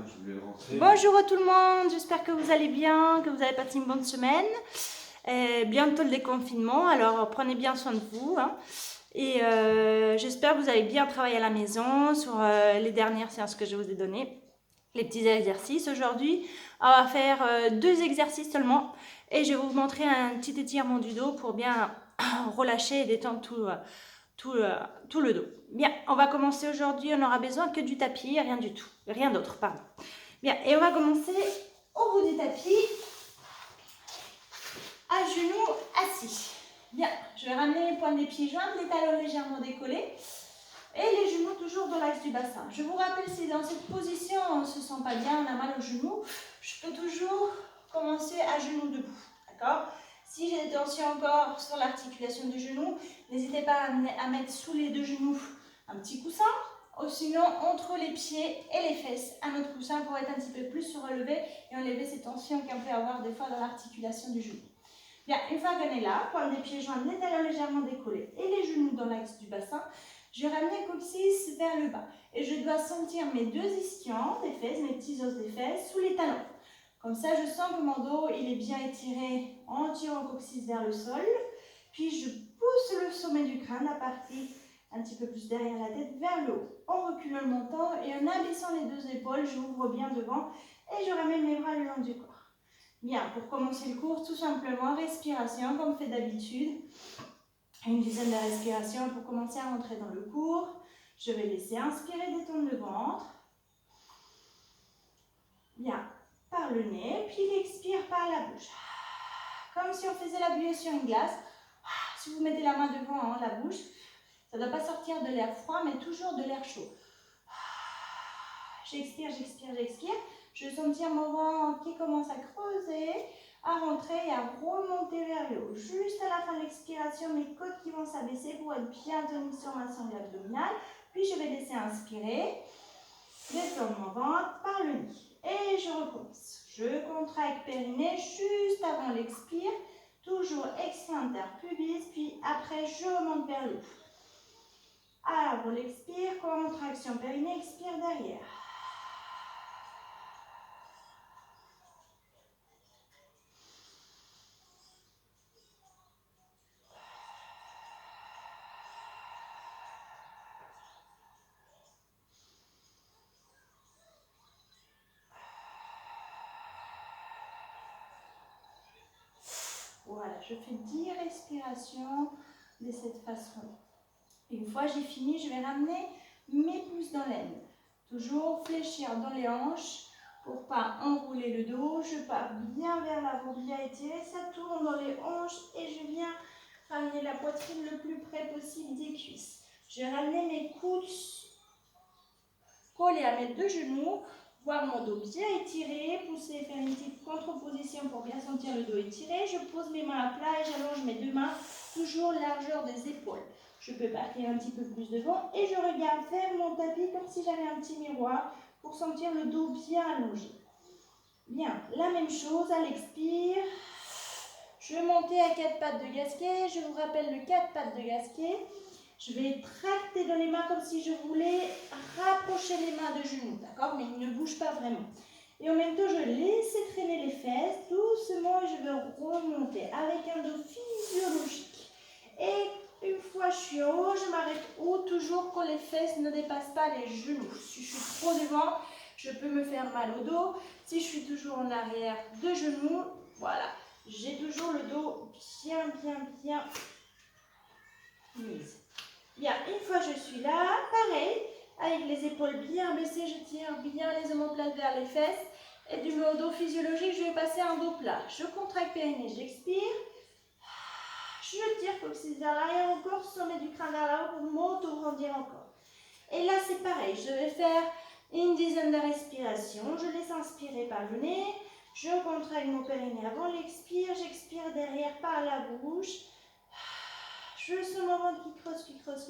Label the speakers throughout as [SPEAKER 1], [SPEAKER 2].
[SPEAKER 1] je vais rentrer.
[SPEAKER 2] Bonjour à tout le monde, j'espère que vous allez bien, que vous avez passé une bonne semaine. Bientôt le déconfinement, alors prenez bien soin de vous. Hein. Et j'espère que vous avez bien travaillé à la maison sur les dernières séances que je vous ai données. Les petits exercices. Aujourd'hui, on va faire 2 exercices seulement. Et je vais vous montrer un petit étirement du dos pour bien relâcher et détendre tout le dos. Bien, on va commencer aujourd'hui, on n'aura besoin que du tapis, rien du tout, rien d'autre, pardon. Bien, et on va commencer au bout du tapis, à genoux assis. Bien, je vais ramener les pointes des pieds joints, les talons légèrement décollés et les genoux toujours dans l'axe du bassin. Je vous rappelle, si dans cette position on ne se sent pas bien, on a mal aux genoux, je peux toujours commencer à genoux debout, d'accord? Si j'ai des tensions encore sur l'articulation du genou, n'hésitez pas à mettre sous les 2 genoux un petit coussin, ou sinon entre les pieds et les fesses, un autre coussin pour être un petit peu plus surélevé et enlever ces tensions qu'on peut avoir des fois dans l'articulation du genou. Bien, une fois qu'on est là, pointe des pieds joints, les talons légèrement décollés et les genoux dans l'axe du bassin, je ramène le coccyx vers le bas et je dois sentir mes 2 ischions des fesses, mes petits os des fesses sous les talons. Comme ça, je sens que mon dos il est bien étiré en tirant le coccyx vers le sol. Puis je pousse le sommet du crâne, la partie un petit peu plus derrière la tête, vers le haut. En reculant le menton et en abaissant les 2 épaules, j'ouvre bien devant et je ramène mes bras le long du corps. Bien, pour commencer le cours, tout simplement, respiration comme fait d'habitude. Une dizaine de respirations pour commencer à rentrer dans le cours. Je vais laisser inspirer, détendre le ventre. Bien, par le nez, puis l'expire par la bouche. Comme si on faisait la buée sur une glace. Si vous mettez la main devant la bouche, ça ne doit pas sortir de l'air froid, mais toujours de l'air chaud. J'expire, j'expire, j'expire. Je vais sentir mon ventre qui commence à creuser, à rentrer et à remonter vers le haut. Juste à la fin de l'expiration, mes côtes qui vont s'abaisser pour être bien tenues sur ma sangle abdominale. Puis je vais laisser inspirer, descendre mon ventre par le nez. Et je recommence. Je contracte périnée juste avant l'expire. Toujours extincteur pubis, puis après je remonte vers le haut. Avant l'expire, contraction périnée, expire derrière. Voilà, je fais 10 respirations de cette façon. Une fois j'ai fini, je vais ramener mes pouces dans l'aine. Toujours fléchir dans les hanches pour ne pas enrouler le dos. Je pars bien vers l'avant, bien étiré. Ça tourne dans les hanches et je viens ramener la poitrine le plus près possible des cuisses. Je vais ramener mes coudes collés à mes 2 genoux. Voir mon dos bien étiré, pousser, faire une petite contre-position pour bien sentir le dos étiré. Je pose mes mains à plat et j'allonge mes 2 mains, toujours largeur des épaules. Je peux partir un petit peu plus devant et je regarde vers mon tapis comme si j'avais un petit miroir pour sentir le dos bien allongé. Bien, la même chose à l'expire. Je vais monter à 4 pattes de gasquet. Je vous rappelle le 4 pattes de gasquet. Je vais tracter dans les mains comme si je voulais rapprocher les mains de genoux, d'accord? Mais ils ne bougent pas vraiment. Et en même temps, je laisse traîner les fesses doucement et je vais remonter avec un dos physiologique. Et une fois je suis en haut, je m'arrête haut, toujours quand les fesses ne dépassent pas les genoux. Si je suis trop devant, je peux me faire mal au dos. Si je suis toujours en arrière de genoux, voilà. J'ai toujours le dos bien mis. Bien, une fois je suis là, pareil, avec les épaules bien baissées, je tire bien les omoplates vers les fesses. Et du dos physiologique, je vais passer un dos plat. Je contracte périnée, j'expire. Je tire coccyx vers l'arrière encore, sommet du crâne vers là-haut pour m'auto-grandir encore. Et là, c'est pareil, je vais faire une dizaine de respirations. Je laisse inspirer par le nez. Je contracte mon périnée avant l'expire. J'expire derrière par la bouche. Je sens mon ventre qui creuse,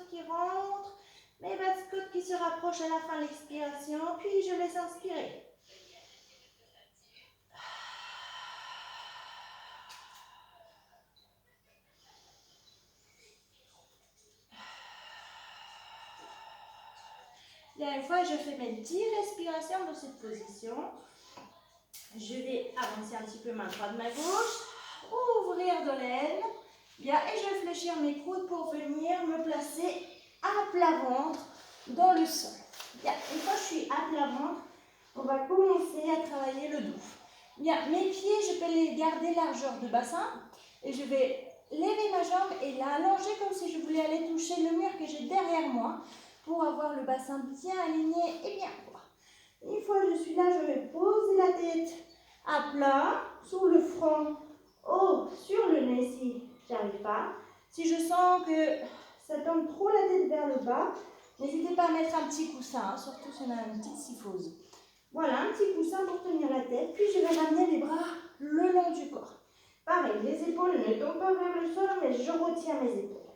[SPEAKER 2] qui rentre. Mes basses côtes qui se rapprochent à la fin de l'expiration. Puis je laisse inspirer. Bien, une fois que je fais mes 10 respirations dans cette position, je vais avancer un petit peu ma droite, ma gauche, ouvrir de l'aile, bien, et je vais fléchir mes coudes pour venir me placer à plat ventre dans le sol. Bien, une fois que je suis à plat ventre, on va commencer à travailler le dos. Bien, mes pieds, je peux les garder largeur de bassin et je vais lever ma jambe et la allonger comme si je voulais aller toucher le mur que j'ai derrière moi pour avoir le bassin bien aligné et bien droit. Une fois que je suis là, je vais poser la tête à plat, sur le front, sur le nez si j'arrive pas. Si je sens que ça tombe trop la tête vers le bas, n'hésitez pas à mettre un petit coussin, surtout si on a une petite syphose. Voilà, un petit coussin pour tenir la tête, puis je vais ramener les bras le long du corps. Pareil, les épaules ne tombent pas vers le sol, mais je retiens mes épaules.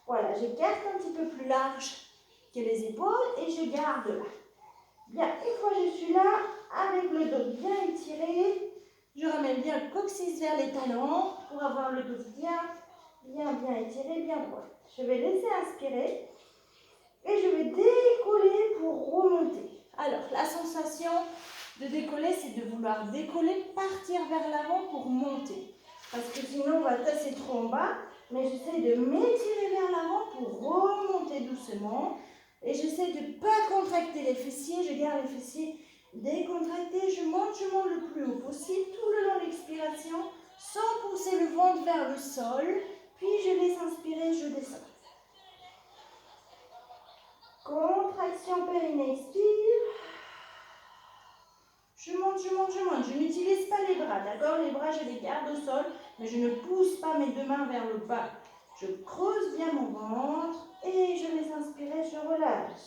[SPEAKER 2] Voilà, j'écarte un petit peu plus large que les épaules et je garde là. Bien, une fois que je suis là, avec le dos bien étiré, je ramène bien le coccyx vers les talons pour avoir le dos bien étiré, bien droit. Je vais laisser inspirer et je vais décoller pour remonter. Alors, la sensation de décoller, c'est de vouloir décoller, partir vers l'avant pour monter. Parce que sinon, on va tasser trop en bas. Mais j'essaie de m'étirer vers l'avant pour remonter doucement. Et j'essaie de ne pas contracter les fessiers. Je garde les fessiers décontractés. Je monte le plus haut possible, tout le long de l'expiration, sans pousser le ventre vers le sol. Puis je laisse inspirer, je descends. Contraction périnée, expire. Je monte. Je n'utilise pas les bras, d'accord? Les bras, je les garde au sol, mais je ne pousse pas mes deux mains vers le bas. Je creuse bien mon ventre et je laisse inspirer, je relâche.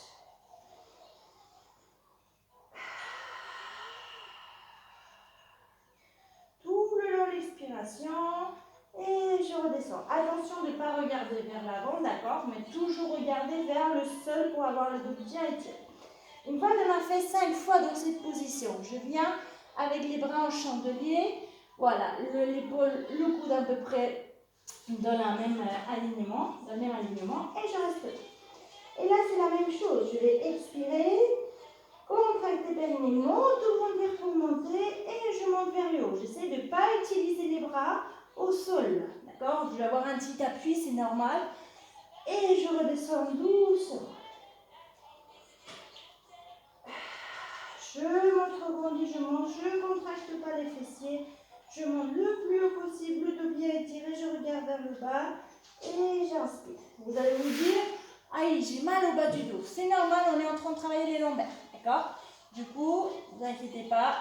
[SPEAKER 2] Tout le long de l'expiration et je redescends. Attention de ne pas regarder vers l'avant, d'accord? Mais toujours regarder vers le sol pour avoir le dos bien étiré. Une fois qu'on a fait 5 fois dans cette position, je viens avec les bras en chandelier, voilà, l'épaule, le coude à peu près dans le même alignement, et je reste là. Et là, c'est la même chose, je vais expirer, contracter périnée, monte, grandir pour monter, et je monte vers le haut. J'essaie de ne pas utiliser les bras au sol, d'accord? Je vais avoir un petit appui, c'est normal, et je redescends doucement. Je m'entre-grandis, je monte, je ne contracte pas les fessiers. Je monte le plus haut possible, le dos bien étiré, je regarde vers le bas et j'inspire. Vous allez vous dire, aïe, j'ai mal au bas du dos. C'est normal, on est en train de travailler les lombaires, d'accord? Du coup, ne vous inquiétez pas,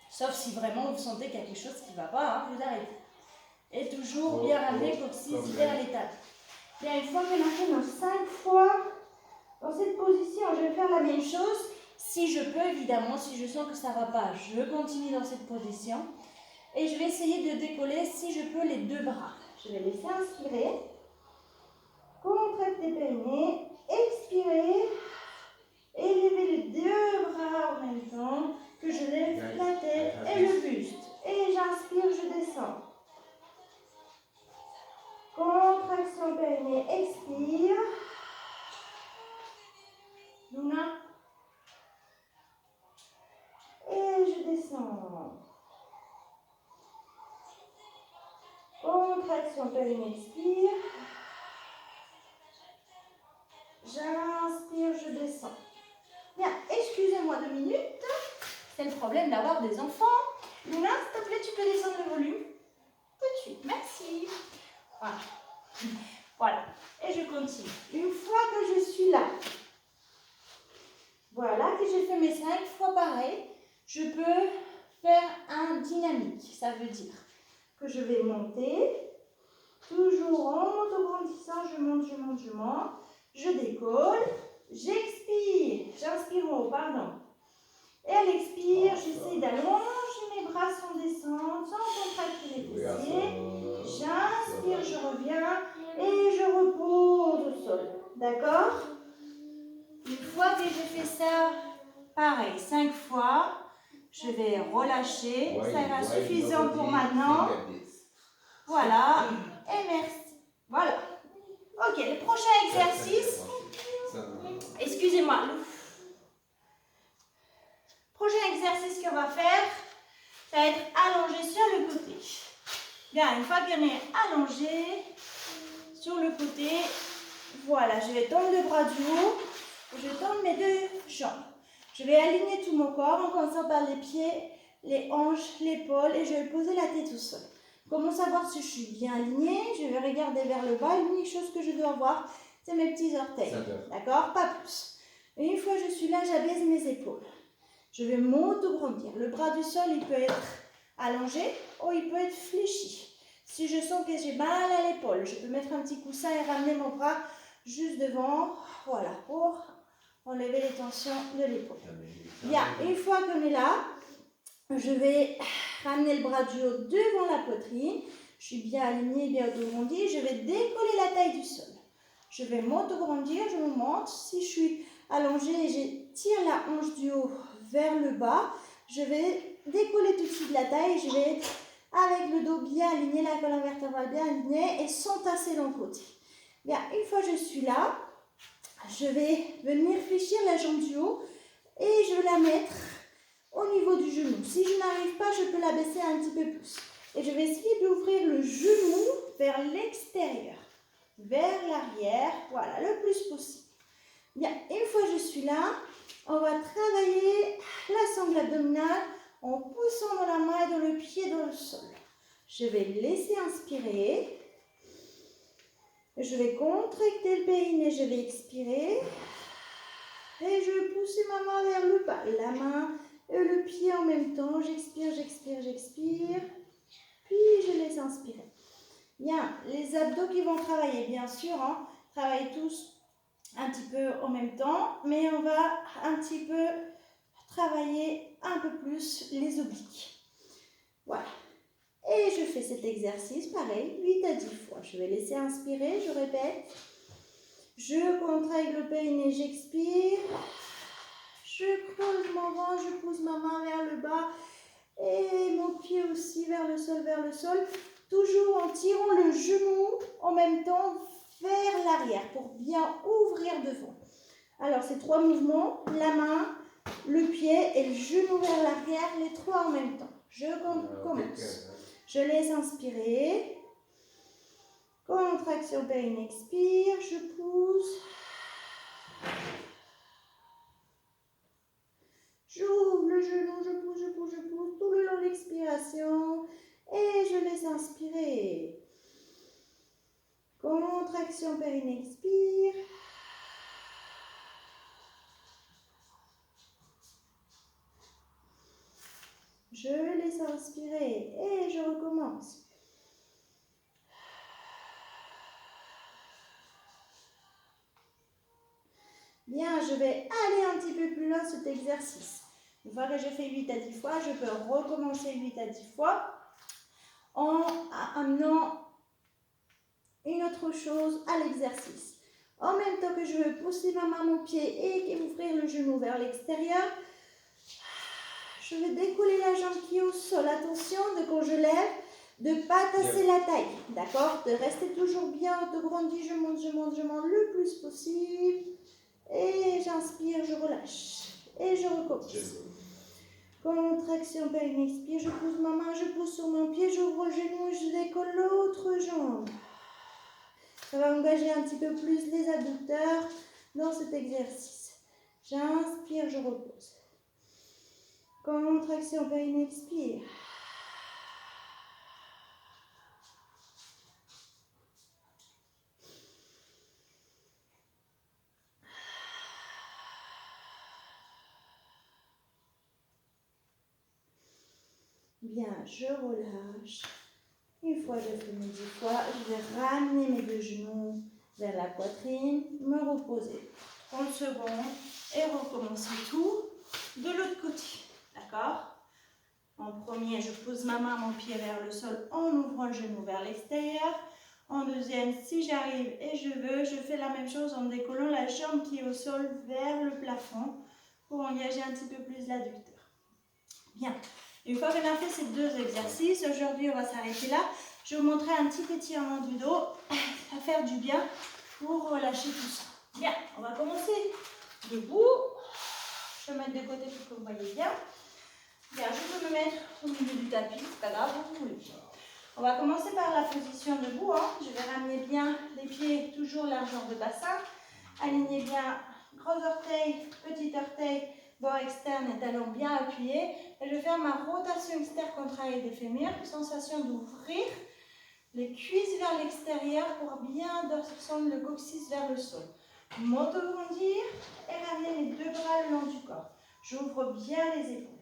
[SPEAKER 2] sauf si vraiment vous sentez quelque chose qui ne va pas, hein, vous arrêtez. Et toujours bien ramener le coccyx vers les talons. Bien, une fois qu'on a fait nos 5 fois dans cette position, je vais faire la même chose. Si je peux, évidemment, si je sens que ça ne va pas, je continue dans cette position. Et je vais essayer de décoller, si je peux, les deux bras. Je vais laisser inspirer. Contracter périnée. Expirer. Et lever les deux bras en même temps. Que je lève la tête et le buste. Et j'inspire, je descends. Contraction périnée. Expire. Luna. Et je descends. Contraction périnée, expire. J'inspire, je descends. Bien, excusez-moi 2 minutes. C'est le problème d'avoir des enfants. Luna, s'il te plaît, tu peux descendre le volume. Tout de suite, merci. Voilà. Voilà. Et je continue. Une fois que je suis là, voilà, que j'ai fait mes 5 fois pareil, je peux faire un dynamique. Ça veut dire que je vais monter, toujours en monte-grandissant, je monte, je décolle, j'expire, j'inspire en haut, pardon. Et à l'expire, j'essaie d'allonger mes bras sans descendre, sans contracter les fessiers. J'inspire, je reviens et je repose au sol. D'accord? Une fois que j'ai fait ça, pareil, 5 fois, je vais relâcher. Ça sera suffisant pour maintenant. Voilà. Et merci. Voilà. Ok, le prochain exercice. Excusez-moi. Prochain exercice qu'on va faire, ça va être allongé sur le côté. Bien, une fois qu'on est allongé sur le côté, voilà, je vais tendre le bras du haut, je tends mes deux jambes. Je vais aligner tout mon corps en commençant par les pieds, les hanches, l'épaule et je vais poser la tête au sol. Comment savoir si je suis bien alignée? Je vais regarder vers le bas. L'unique chose que je dois voir, c'est mes petits orteils. D'accord? Pas plus. Et une fois que je suis là, j'abaisse mes épaules. Je vais m'auto-grandir. Le bras du sol, il peut être allongé ou il peut être fléchi. Si je sens que j'ai mal à l'épaule, je peux mettre un petit coussin et ramener mon bras juste devant. Voilà, pour enlever les tensions de l'épaule. Bien, une fois qu'on est là, je vais ramener le bras du haut devant la poitrine. Je suis bien alignée, bien auto-grandie. Je vais décoller la taille du sol. Je vais m'auto-grandir, je me monte. Si je suis allongée et je tire la hanche du haut vers le bas, je vais décoller tout de suite la taille. Je vais être avec le dos bien aligné, la colonne vertébrale bien alignée et sans tasser dans le côté. Bien, une fois que je suis là, je vais venir fléchir la jambe du haut et je vais la mettre au niveau du genou. Si je n'arrive pas, je peux la baisser un petit peu plus. Et je vais essayer d'ouvrir le genou vers l'extérieur, vers l'arrière, voilà, le plus possible. Bien, une fois que je suis là, on va travailler la sangle abdominale en poussant dans la main et dans le pied dans le sol. Je vais laisser inspirer. Je vais contracter le périnée, je vais expirer. Et je vais pousser ma main vers le bas. La main et le pied en même temps. J'expire, j'expire, j'expire. Puis je laisse inspirer. Bien, les abdos qui vont travailler, bien sûr, hein, travaillent tous un petit peu en même temps. Mais on va un petit peu travailler un peu plus les obliques. Voilà. Et je fais cet exercice, pareil, 8 à 10 fois. Je vais laisser inspirer, je répète. Je contracte le périnée, j'expire. Je creuse mon ventre, je pousse ma main vers le bas. Et mon pied aussi vers le sol. Toujours en tirant le genou en même temps vers l'arrière pour bien ouvrir devant. Alors, ces 3 mouvements, la main, le pied et le genou vers l'arrière, les 3 en même temps. Je commence. Je laisse inspirer. Contraction périnée, expire. Je pousse. J'ouvre le genou, je pousse tout le long de l'expiration. Et je laisse inspirer. Contraction périnée, expire. Je laisse inspirer et je recommence. Bien, je vais aller un petit peu plus loin cet exercice. Une fois que j'ai fait 8 à 10 fois, je peux recommencer 8 à 10 fois en amenant une autre chose à l'exercice. En même temps que je vais pousser ma main, mon pied et ouvrir le genou vers l'extérieur, je vais décoller la jambe qui est au sol. Attention, de quand je lève, de ne pas tasser la taille. D'accord? De rester toujours bien auto-grandi. Je monte le plus possible. Et j'inspire, je relâche. Et je recommence. Contraction périnée, expire. Je pousse ma main, je pousse sur mon pied. J'ouvre le genou et je décolle l'autre jambe. Ça va engager un petit peu plus les adducteurs dans cet exercice. J'inspire, je repose. Contraction périnée, expire. Bien, je relâche. Une fois j'ai fait mes 10 fois, je vais ramener mes 2 genoux vers la poitrine, me reposer 30 secondes et recommencer tout de l'autre côté. D'accord? En premier, je pose ma main, mon pied vers le sol en ouvrant le genou vers l'extérieur. En deuxième, si j'arrive et je veux, je fais la même chose en décollant la jambe qui est au sol vers le plafond pour engager un petit peu plus l'adducteur. Bien. Une fois qu'on a fait ces 2 exercices, aujourd'hui on va s'arrêter là. Je vais vous montrer un petit étirement du dos. Ça va faire du bien pour relâcher tout ça. Bien, on va commencer debout. Je vais me mettre de côté pour que vous voyez bien. Bien, je peux me mettre au milieu du tapis, c'est pas grave, vous voulez. On va commencer par la position debout. Hein. Je vais ramener bien les pieds, toujours largeur de bassin. Alignez bien gros orteil, petit orteil, bord externe et talon bien appuyés. Et je vais faire ma rotation externe-contraille des fémurs. Sensation d'ouvrir les cuisses vers l'extérieur pour bien descendre le coccyx vers le sol. M'auto-grandir et ramener mes deux bras le long du corps. J'ouvre bien les épaules.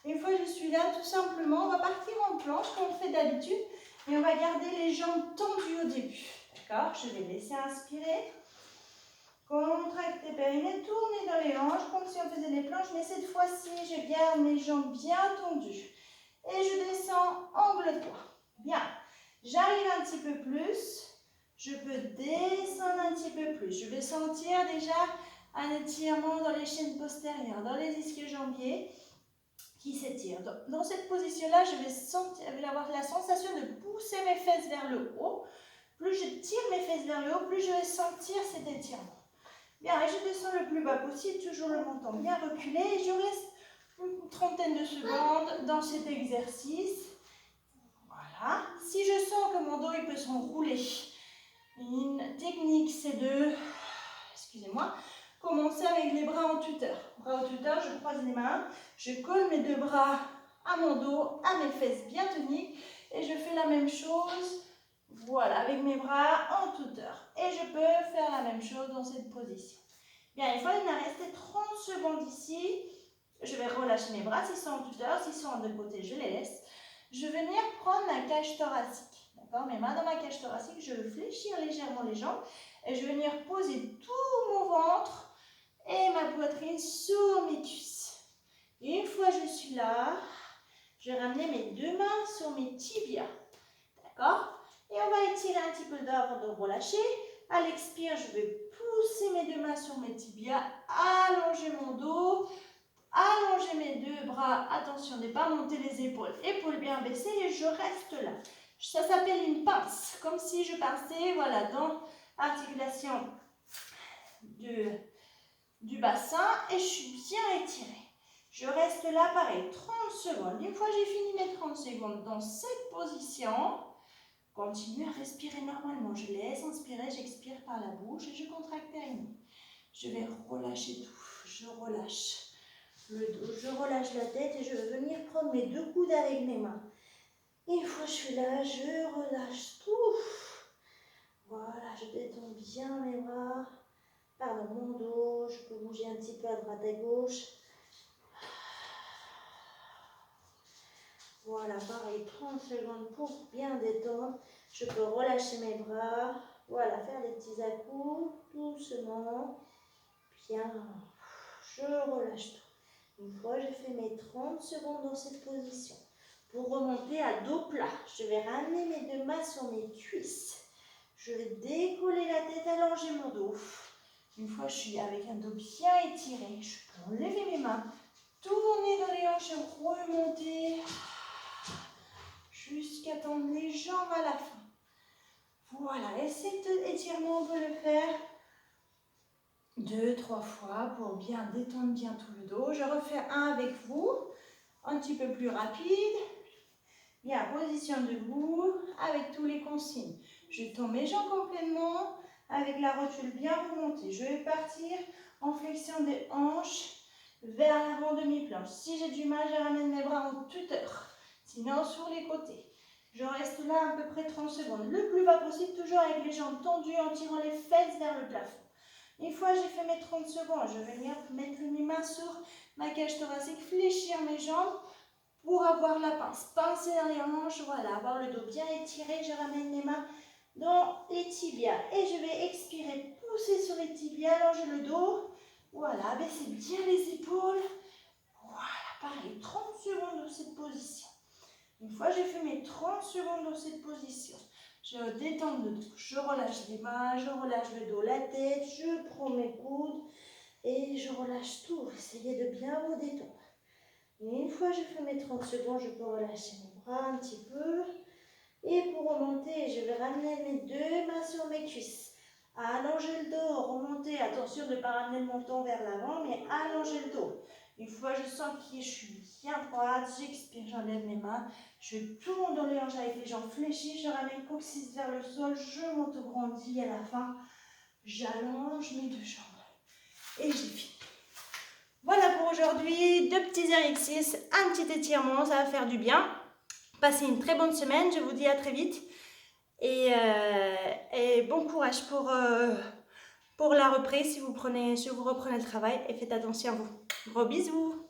[SPEAKER 2] Une fois que je suis là, tout simplement, on va partir en planche comme on fait d'habitude. Et on va garder les jambes tendues au début. D'accord? Je vais laisser inspirer. Contracter périnée, tourner dans les hanches comme si on faisait les planches. Mais cette fois-ci, je garde mes jambes bien tendues. Et je descends angle droit. Bien. J'arrive un petit peu plus. Je peux descendre un petit peu plus. Je vais sentir déjà un étirement dans les chaînes postérieures, dans les ischio-jambiers qui s'étirent. Dans cette position-là, je vais avoir la sensation de pousser mes fesses vers le haut. Plus je tire mes fesses vers le haut, plus je vais sentir cet étirement. Bien, et je descends le plus bas possible, toujours le menton bien reculé. Et je reste une trentaine de secondes dans cet exercice. Voilà. Si je sens que mon dos il peut s'enrouler, une technique, c'est de, excusez-moi, commencer avec les bras en tuteur. Bras en tuteur, je croise les mains, je colle mes deux bras à mon dos, à mes fesses bien toniques, et je fais la même chose, voilà, avec mes bras en tuteur. Et je peux faire la même chose dans cette position. Bien, une fois qu'il m'a resté 30 secondes ici, je vais relâcher mes bras, s'ils sont en tuteur, s'ils sont de côté, je les laisse. Je vais venir prendre ma cage thoracique. D'accord, mes mains dans ma cage thoracique, je vais fléchir légèrement les jambes et je vais venir poser tout mon ventre et ma poitrine sur mes cuisses. Et une fois que je suis là, je vais ramener mes deux mains sur mes tibias. D'accord? Et on va étirer un petit peu d'avant de relâcher. À l'expire, je vais pousser mes deux mains sur mes tibias, allonger mon dos, allonger mes deux bras. Attention de ne pas monter les épaules. Épaules bien baissées et je reste là. Ça s'appelle une pince, comme si je pinçais, voilà, dans l'articulation du bassin et je suis bien étirée. Je reste là, pareil, 30 secondes. Une fois que j'ai fini mes 30 secondes dans cette position, continue à respirer normalement. Je laisse inspirer, j'expire par la bouche et je contracte périnée. Je vais relâcher tout. Je relâche le dos, je relâche la tête et je vais venir prendre mes deux coudes avec mes mains. Une fois que je suis là, je relâche tout. Voilà, je détends bien mes bras. Pardon, mon dos, je peux bouger un petit peu à droite à gauche. Voilà, pareil, 30 secondes pour bien détendre. Je peux relâcher mes bras. Voilà, faire des petits à-coups, doucement. Bien, je relâche tout. Une fois, j'ai fait mes 30 secondes dans cette position. Pour remonter à dos plat, je vais ramener mes deux mains sur mes cuisses. Je vais décoller la tête, allonger mon dos. Une fois que je suis avec un dos bien étiré, je peux enlever mes mains, tourner dans les hanches et remonter jusqu'à tendre les jambes à la fin. Voilà, et cet étirement, on peut le faire 2-3 fois pour bien détendre bien tout le dos. Je refais un avec vous, un petit peu plus rapide. Bien, position debout avec tous les consignes. Je tends mes jambes complètement avec la rotule bien remontée. Je vais partir en flexion des hanches vers l'avant demi-planche. Si j'ai du mal, je ramène mes bras en tuteur. Sinon, sur les côtés. Je reste là à peu près 30 secondes. Le plus bas possible, toujours avec les jambes tendues en tirant les fesses vers le plafond. Une fois que j'ai fait mes 30 secondes, je vais venir mettre mes mains sur ma cage thoracique, fléchir mes jambes pour avoir la pince. Pincer dans les hanches, voilà, avoir le dos bien étiré. Je ramène mes mains dans les tibias et je vais expirer, pousser sur les tibias, allonger le dos. Voilà, baissez bien les épaules. Voilà, pareil, 30 secondes dans cette position. Une fois que j'ai fait mes 30 secondes dans cette position, je détends le dos, je relâche les mains, je relâche le dos, la tête, je prends mes coudes et je relâche tout. Essayez de bien vous détendre. Et une fois que j'ai fait mes 30 secondes, je peux relâcher mes bras un petit peu. Et pour remonter, je vais ramener mes deux mains sur mes cuisses. Allonger le dos, remonter. Attention de ne pas ramener le menton vers l'avant, mais allonger le dos. Une fois je sens que je suis bien droite, j'expire, j'enlève mes mains, je tourne dans les hanches avec les jambes fléchies, je ramène le coccyx vers le sol, je monte au grandi et à la fin, j'allonge mes deux jambes. Et j'ai fini. Voilà pour aujourd'hui, 2 petits exercices, un petit étirement, ça va faire du bien. Passez une très bonne semaine, je vous dis à très vite. Et bon courage pour la reprise si vous reprenez le travail et faites attention à vous. Gros bisous!